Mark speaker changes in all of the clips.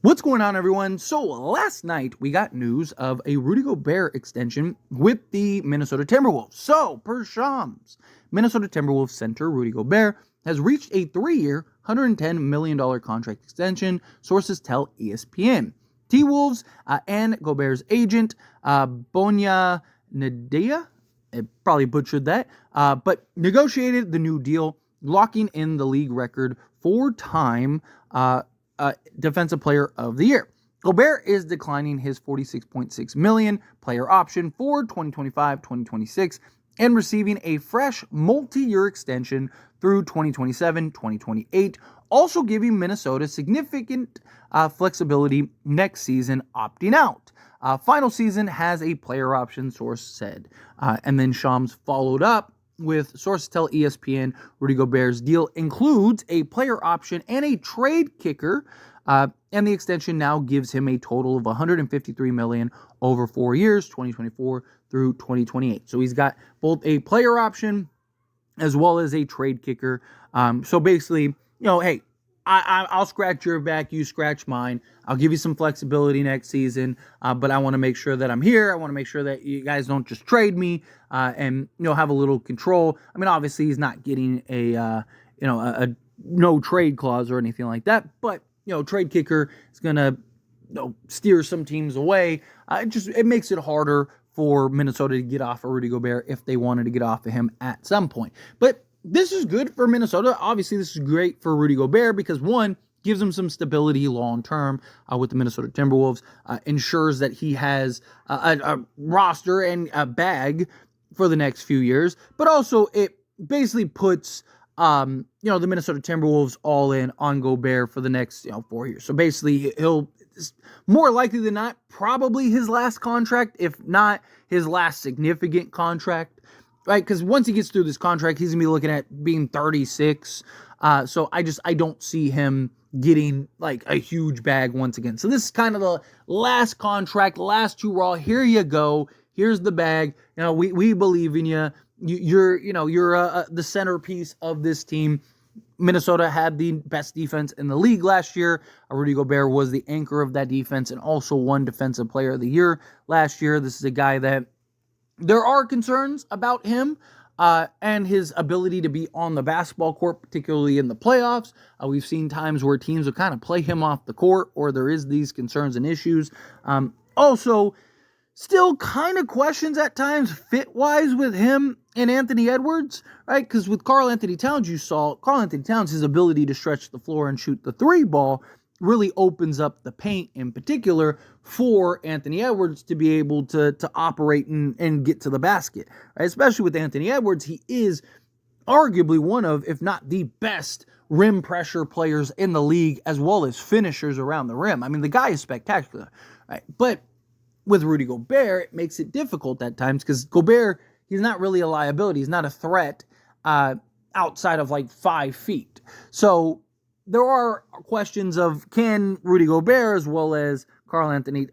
Speaker 1: What's going on, everyone? So last night we got news of a Rudy Gobert extension with the Minnesota Timberwolves. So per Shams, Minnesota Timberwolves center Rudy Gobert has reached a 3-year, $110 million contract extension, sources tell ESPN. T-Wolves and Gobert's agent, Bonya Nadia, I probably butchered that, but negotiated the new deal, locking in the league record 4-time Defensive Player of the Year. Gobert is declining his $46.6 million player option for 2025-2026 and receiving a fresh multi-year extension through 2027-2028, also giving Minnesota significant flexibility next season, opting out. Final season has a player option, source said. And then Shams followed up with sources tell ESPN Rudy Gobert's deal includes a player option and a trade kicker, and the extension now gives him a total of $153 million over 4 years, 2024 through 2028. So he's got both a player option as well as a trade kicker. So basically, hey, I'll scratch your back, you scratch mine. I'll give you some flexibility next season, but I want to make sure that I'm here. I want to make sure that you guys don't just trade me and have a little control. I mean, obviously he's not getting a no trade clause or anything like that, but trade kicker is gonna steer some teams away. It makes it harder for Minnesota to get off of Rudy Gobert if they wanted to get off of him at some point. But this is good for Minnesota. Obviously, this is great for Rudy Gobert because, one, gives him some stability long-term with the Minnesota Timberwolves, ensures that he has a roster and a bag for the next few years, but also it basically puts the Minnesota Timberwolves all in on Gobert for the next 4 years. So basically, he'll more likely than not probably his last contract, if not his last significant contract. Right, because once he gets through this contract, he's going to be looking at being 36. So I don't see him getting like a huge bag once again. So this is kind of the last contract, last hurrah. Here you go. Here's the bag. We believe in you. You're the centerpiece of this team. Minnesota had the best defense in the league last year. Rudy Gobert was the anchor of that defense and also won Defensive Player of the Year last year. This is a guy that there are concerns about him and his ability to be on the basketball court, particularly in the playoffs. We've seen times where teams will kind of play him off the court, or there is these concerns and issues. Also, still kind of questions at times fit-wise with him and Anthony Edwards, right? Because with Karl Anthony Towns, you saw Karl Anthony Towns, his ability to stretch the floor and shoot the three ball really opens up the paint in particular for Anthony Edwards to be able to operate and get to the basket, right? Especially with Anthony Edwards, he is arguably one of, if not the best rim pressure players in the league, as well as finishers around the rim. I mean, the guy is spectacular, right? But with Rudy Gobert, it makes it difficult at times because Gobert, he's not really a liability. He's not a threat outside of like 5 feet. So there are questions of can Rudy Gobert as well as Anthony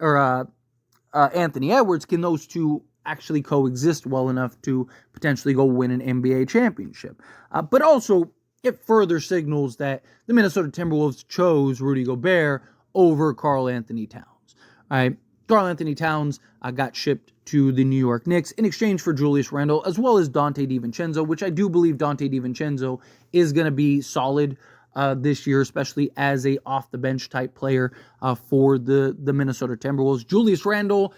Speaker 1: Edwards, can those two actually coexist well enough to potentially go win an NBA championship? But also, it further signals that the Minnesota Timberwolves chose Rudy Gobert over Karl Anthony Towns. All right, Karl Anthony Towns got shipped to the New York Knicks in exchange for Julius Randle as well as Donte DiVincenzo, which I do believe Donte DiVincenzo is going to be solid this year, especially as a off-the-bench type player for the Minnesota Timberwolves. Julius Randle,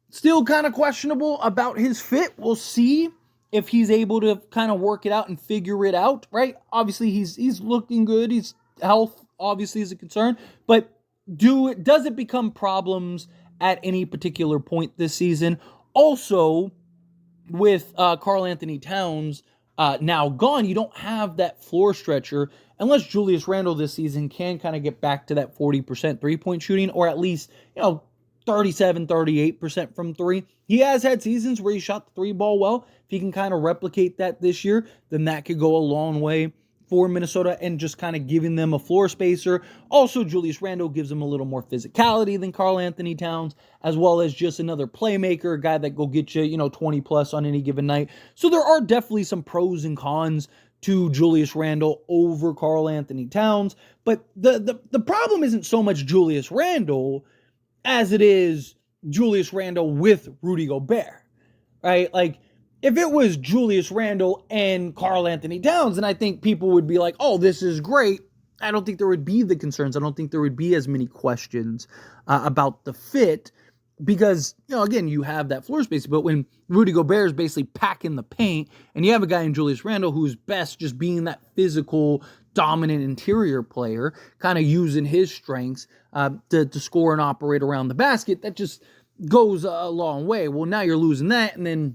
Speaker 1: still kind of questionable about his fit. We'll see if he's able to kind of work it out and figure it out, right? Obviously, he's looking good. His health, obviously, is a concern. But does it become problems at any particular point this season? Also, with Karl Anthony Towns now gone, you don't have that floor stretcher unless Julius Randle this season can kind of get back to that 40% three-point shooting, or at least, 37, 38% from three. He has had seasons where he shot the three ball well. If he can kind of replicate that this year, then that could go a long way for Minnesota and just kind of giving them a floor spacer. Also, Julius Randle gives them a little more physicality than Karl Anthony Towns, as well as just another playmaker, a guy that go get you, 20 plus on any given night. So there are definitely some pros and cons to Julius Randle over Karl Anthony Towns. But the problem isn't so much Julius Randle as it is Julius Randle with Rudy Gobert, right? Like, if it was Julius Randle and Karl Anthony Towns, then I think people would be like, oh, this is great. I don't think there would be the concerns. I don't think there would be as many questions about the fit because, again, you have that floor space. But when Rudy Gobert is basically packing the paint and you have a guy in Julius Randle who's best just being that physical, dominant interior player, kind of using his strengths to score and operate around the basket, that just goes a long way. Well, now you're losing that, and then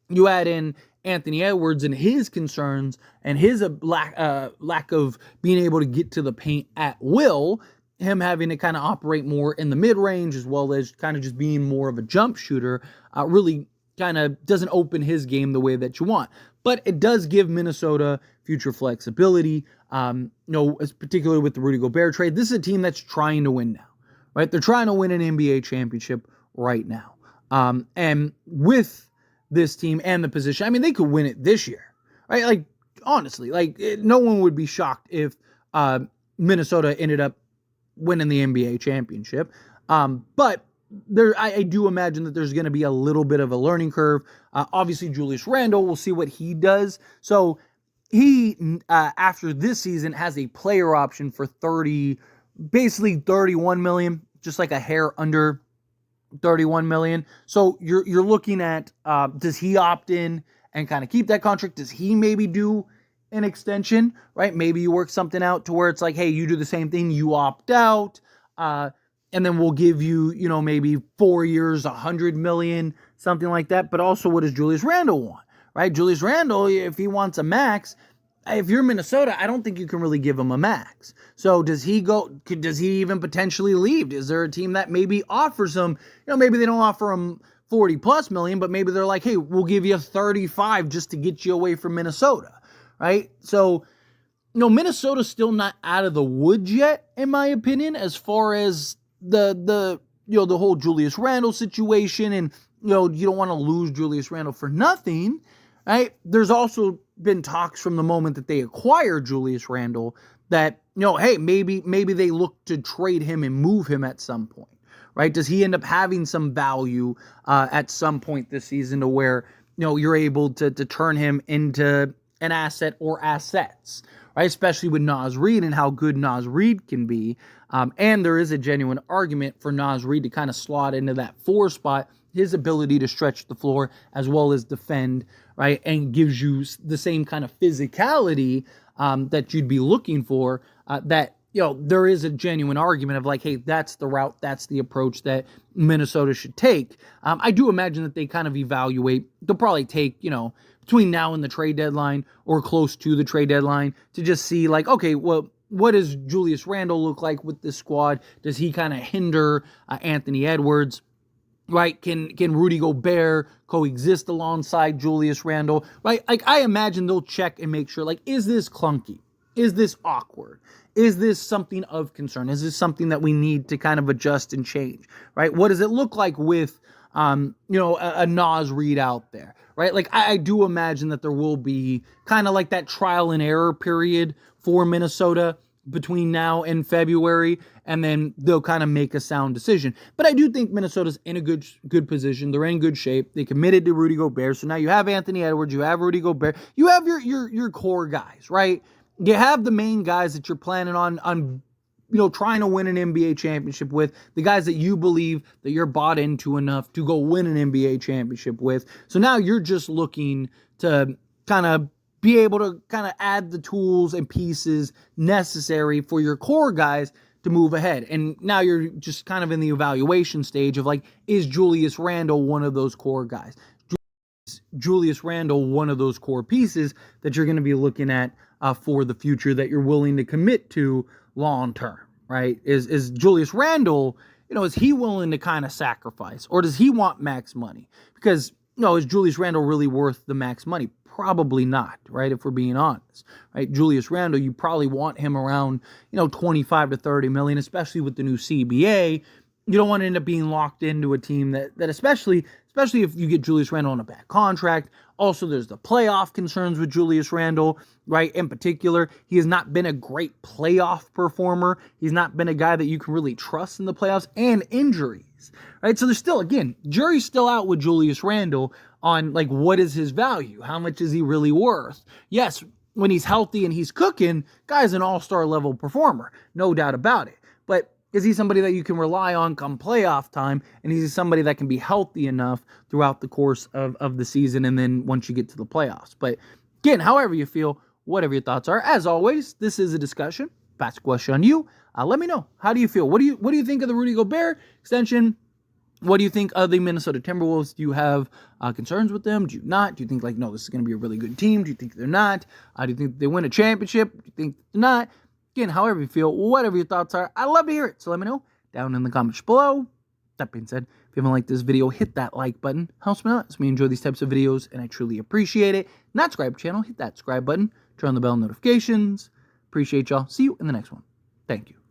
Speaker 1: you add in Anthony Edwards and his concerns and his lack of being able to get to the paint at will, him having to kind of operate more in the mid-range as well as kind of just being more of a jump shooter, really kind of doesn't open his game the way that you want. But it does give Minnesota future flexibility, particularly with the Rudy Gobert trade. This is a team that's trying to win now, right? They're trying to win an NBA championship right now. And with this team and the position, I mean, they could win it this year, right? Like, honestly, no one would be shocked if Minnesota ended up winning the NBA championship. But I do imagine that there's going to be a little bit of a learning curve. Obviously, Julius Randle, we'll see what he does. So he, after this season, has a player option for basically $31 million, just like a hair under $31 million. So you're looking at, does he opt in and kind of keep that contract? Does he maybe do an extension, right? Maybe you work something out to where it's like, hey, you do the same thing, you opt out, and then we'll give you, maybe 4 years, $100 million, something like that. But also, what does Julius Randle want, right? Julius Randle, if he wants a max, if you're Minnesota, I don't think you can really give him a max. So does he even potentially leave? Is there a team that maybe offers him, maybe they don't offer him 40 plus million, but maybe they're like, hey, we'll give you 35 just to get you away from Minnesota, right? So, Minnesota's still not out of the woods yet, in my opinion, as far as the whole Julius Randle situation, and you don't want to lose Julius Randle for nothing, right? There's also been talks from the moment that they acquired Julius Randle that, hey, maybe they look to trade him and move him at some point, right? Does he end up having some value at some point this season to where, you're able to turn him into an asset or assets, right? Especially with Naz Reid and how good Naz Reid can be. And there is a genuine argument for Naz Reid to kind of slot into that 4 spot, his ability to stretch the floor as well as defend, right? And gives you the same kind of physicality that you'd be looking for, that, there is a genuine argument of like, hey, that's the route, that's the approach that Minnesota should take. I do imagine that they kind of evaluate, they'll probably take, between now and the trade deadline or close to the trade deadline to just see like, okay, well, what does Julius Randle look like with this squad? Does he kind of hinder Anthony Edwards? Right? Can Rudy Gobert coexist alongside Julius Randle? Right? Like, I imagine they'll check and make sure, like, is this clunky? Is this awkward? Is this something of concern? Is this something that we need to kind of adjust and change? Right? What does it look like with, a Naz Reid out there? Right? Like, I do imagine that there will be kind of like that trial and error period for Minnesota between now and February, and then they'll kind of make a sound decision. But I do think Minnesota's in a good position. They're in good shape. They committed to Rudy Gobert. So now you have Anthony Edwards, you have Rudy Gobert, you have your core guys, right? You have the main guys that you're planning on trying to win an NBA championship with, the guys that you believe that you're bought into enough to go win an NBA championship with. So now you're just looking to kind of be able to kind of add the tools and pieces necessary for your core guys to move ahead. And now you're just kind of in the evaluation stage of like, is Julius Randle one of those core guys? Julius Randle one of those core pieces that you're going to be looking at for the future that you're willing to commit to long term, right? Is Julius Randle, is he willing to kind of sacrifice, or does he want max money? Because, is Julius Randle really worth the max money? Probably not, right? If we're being honest, right? Julius Randle, you probably want him around, 25 to 30 million, especially with the new CBA. You don't want to end up being locked into a team that especially especially if you get Julius Randle on a bad contract. Also, there's the playoff concerns with Julius Randle, right? In particular, he has not been a great playoff performer. He's not been a guy that you can really trust in the playoffs, and injuries, right? So there's still, again, jury's still out with Julius Randle on, like, what is his value? How much is he really worth? Yes, when he's healthy and he's cooking, guy's an all-star level performer, no doubt about it. But is he somebody that you can rely on come playoff time? And is he somebody that can be healthy enough throughout the course of the season and then once you get to the playoffs? But again, however you feel, whatever your thoughts are, as always, this is a discussion. Pass a question on you. Let me know. How do you feel? What do you think of the Rudy Gobert extension? What do you think of the Minnesota Timberwolves? Do you have concerns with them? Do you not? Do you think, like, no, this is going to be a really good team? Do you think they're not? Do you think they win a championship? Do you think they're not? Again, however you feel, whatever your thoughts are, I'd love to hear it. So let me know down in the comments below. That being said, if you haven't liked this video, hit that like button. Helps me out. Helps me enjoy these types of videos, and I truly appreciate it. Not subscribe to the channel, hit that subscribe button. Turn on the bell notifications. Appreciate y'all. See you in the next one. Thank you.